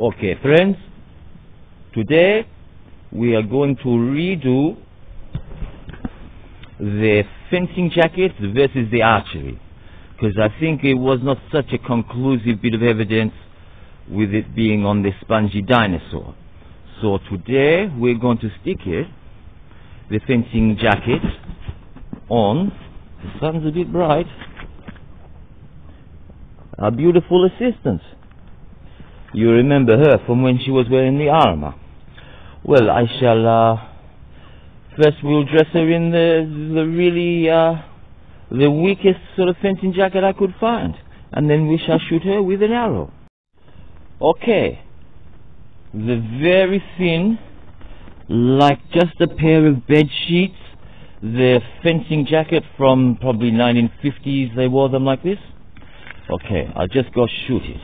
Okay, friends, today we are going to redo the fencing jacket versus the archery, because I think it was not such a conclusive bit of evidence with it being on the spongy dinosaur. So today we're going to stick it, the fencing jacket, on, the sun's a bit bright, our beautiful assistant. You remember her from when she was wearing the armor. Well, I shall, first we'll dress her in the really, the weakest sort of fencing jacket I could find. And then we shall shoot her with an arrow. Okay. The very thin, like just a pair of bed sheets, the fencing jacket from probably 1950s, they wore them like this. Okay, I'll just go shoot it.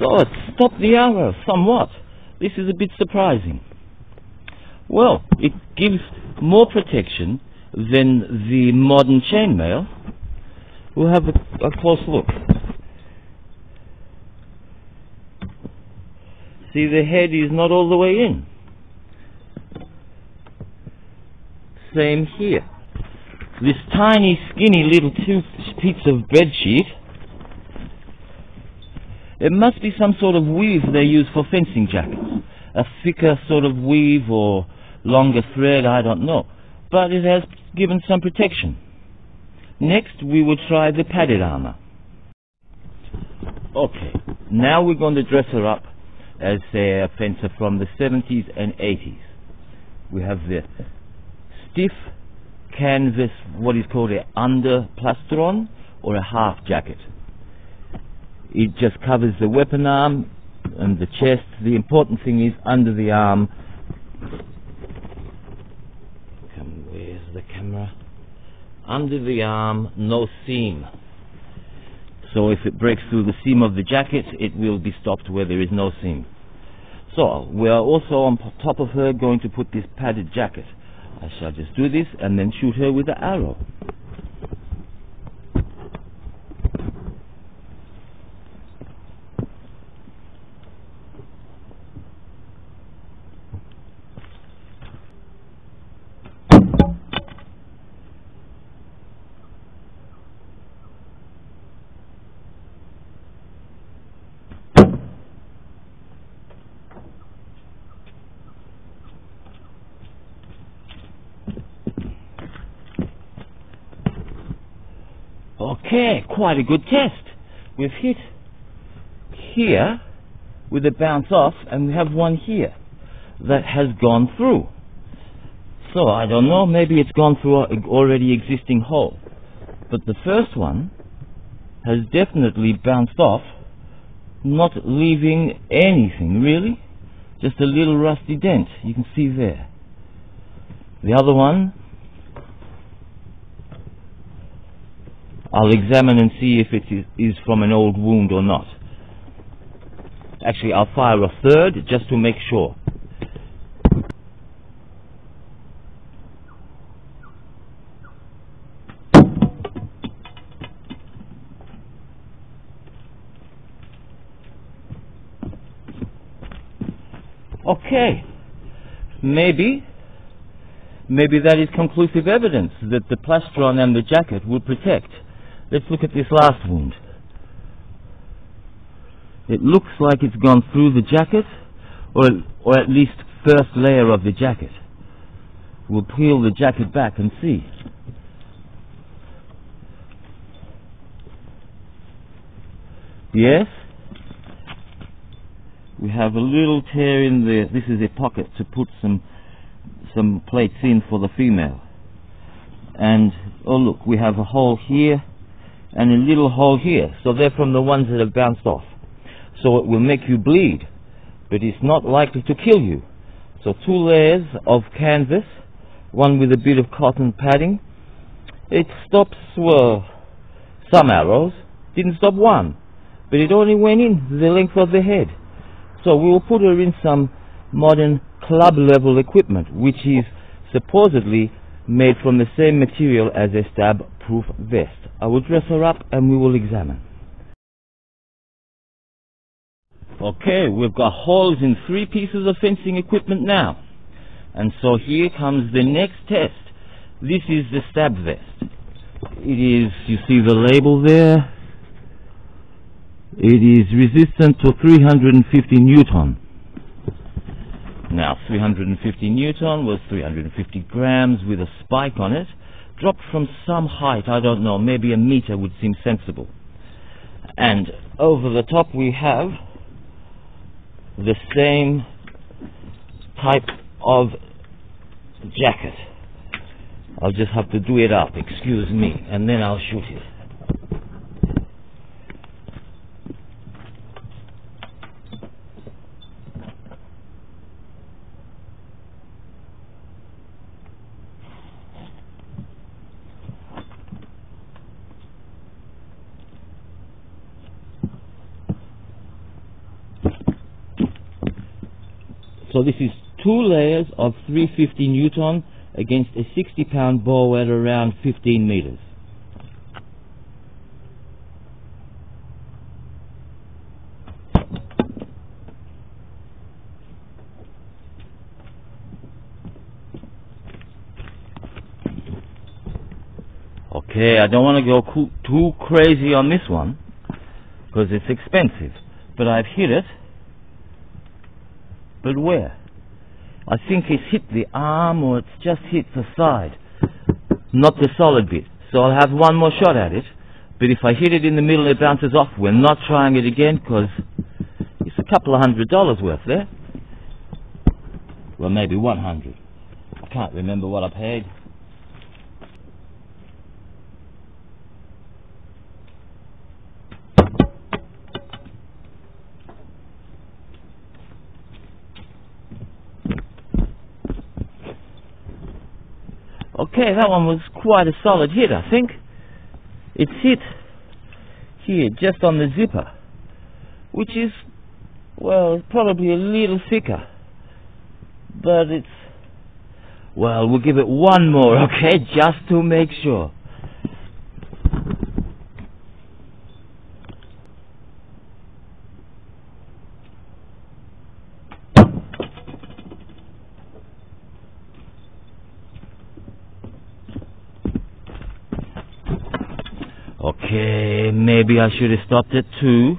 So it stopped the arrow somewhat. This is a bit surprising. Well, it gives more protection than the modern chainmail. We'll have a close look. See, the head is not all the way in. Same here. This tiny, skinny little piece of bedsheet, it must be some sort of weave they use for fencing jackets. A thicker sort of weave or longer thread, I don't know. But it has given some protection. Next, we will try the padded armor. Okay, now we're going to dress her up as a fencer from the 70s and 80s. We have the stiff canvas, what is called an under plastron or a half jacket. It just covers the weapon arm and the chest. The important thing is under the arm. Where's the camera? Under the arm, no seam. So if it breaks through the seam of the jacket, it will be stopped where there is no seam. So we are also on top of her going to put this padded jacket. I shall just do this and then shoot her with the arrow. Okay, quite a good test. We've hit here with a bounce off, and we have one here that has gone through. So I don't know, maybe it's gone through an already existing hole. But the first one has definitely bounced off, not leaving anything really, just a little rusty dent, you can see there. The other one, I'll examine and see if it is from an old wound or not. Actually, I'll fire a third just to make sure. Okay, maybe that is conclusive evidence that the plastron and the jacket will protect. Let's look at this last wound. It looks like it's gone through the jacket, or at least first layer of the jacket. We'll peel the jacket back and see. Yes, we have a little tear in the, this is a pocket to put some plates in for the female. And, oh look, we have a hole here and a little hole here. So they're from the ones that have bounced off. So it will make you bleed, but it's not likely to kill you. So 2 layers of canvas one with a bit of cotton padding. It stops, well, some arrows. Didn't stop one, but it only went in the length of the head. So we will put her in some modern club level equipment, which is supposedly made from the same material as a stab proof vest. I will dress her up and we will examine. Okay, we've got holes in 3 pieces of fencing equipment now. And so here comes the next test. This is the stab vest. It is, you see the label there? It is resistant to 350 Newton. Now, 350 Newton was 350 grams with a spike on it, dropped from some height, I don't know, maybe a meter would seem sensible. And over the top we have the same type of jacket. I'll just have to do it up, excuse me, and then I'll shoot it. So this is 2 layers of 350 Newton against a 60-pound bow at around 15 meters. Okay, I don't want to go too crazy on this one because it's expensive, but I've hit it. But where? I think it's hit the arm or it's just hit the side, not the solid bit. So I'll have one more shot at it, but if I hit it in the middle it bounces off. We're not trying it again because it's a couple of $100 worth there. Well, maybe 100. I can't remember what I paid. Okay, that one was quite a solid hit, I think. It's hit here, just on the zipper, which is, well, probably a little thicker. But it's, well, we'll give it one more, okay, just to make sure. Okay, maybe I should have stopped at 2,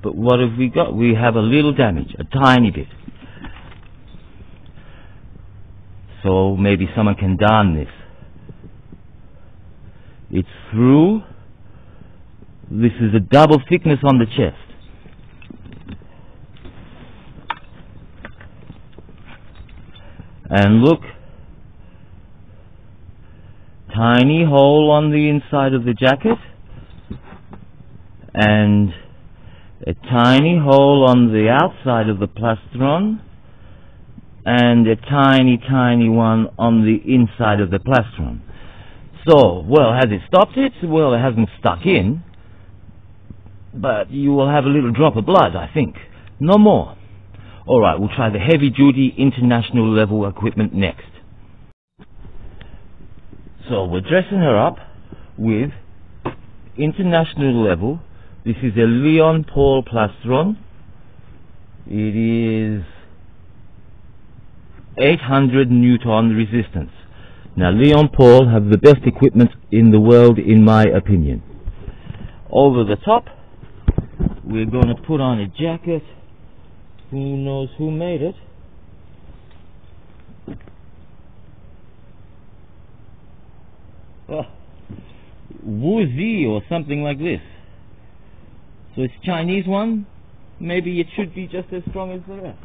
but what have we got? We have a little damage, a tiny bit. So maybe someone can darn this. It's through. This is a double thickness on the chest. And look, tiny hole on the inside of the jacket and a tiny hole on the outside of the plastron and a tiny one on the inside of the plastron. So, well, has it stopped it? Well, it hasn't stuck in, but you will have a little drop of blood, I think. No more. Alright, we'll try the heavy-duty international level equipment next. So we're dressing her up with international level. This is a Leon Paul plastron. It is 800 Newton resistance. Now Leon Paul have the best equipment in the world in my opinion. Over the top we're going to put on a jacket. Who knows who made it? Wu Zi or something like this. So it's Chinese one. Maybe it should be just as strong as the rest.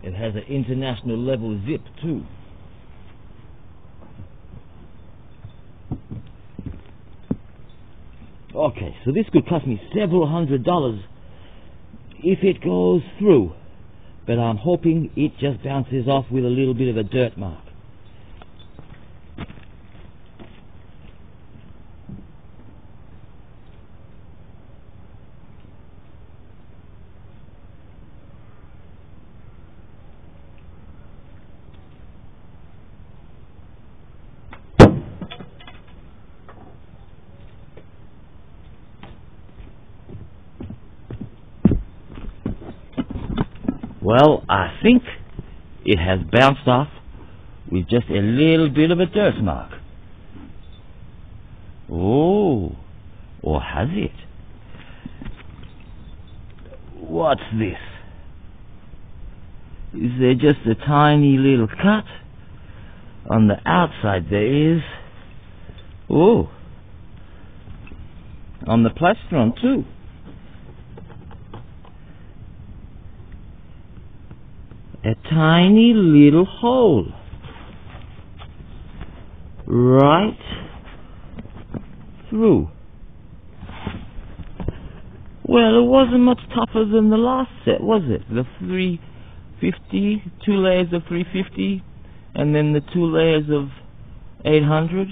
It has an international level zip too. Okay, so this could cost me several $100s if it goes through. But I'm hoping it just bounces off with a little bit of a dirt mark. Well, I think it has bounced off with just a little bit of a dirt mark. Oh, or has it? What's this? Is there just a tiny little cut? On the outside there is. Oh, on the plastron too. A tiny little hole right through. Well, it wasn't much tougher than the last set, was it? The 350, 2 layers of 350, and then the 2 layers of 800.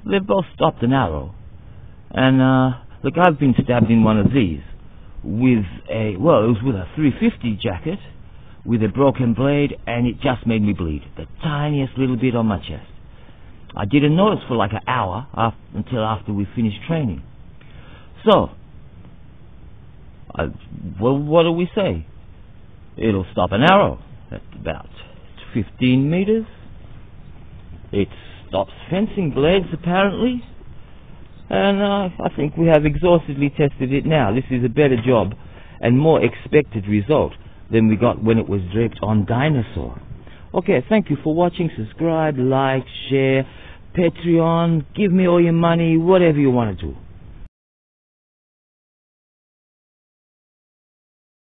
They both stopped an arrow. And look, I've been stabbed in one of these with it was with a 350 jacket, with a broken blade, and it just made me bleed. The tiniest little bit on my chest. I didn't notice for like an hour until after we finished training. So, well, what do we say? It'll stop an arrow at about 15 meters. It stops fencing blades, apparently. And I think we have exhaustively tested it now. This is a better job and more expected result than we got when it was draped on Dinosaur. Okay, thank you for watching. Subscribe, like, share, Patreon, give me all your money, whatever you want to do.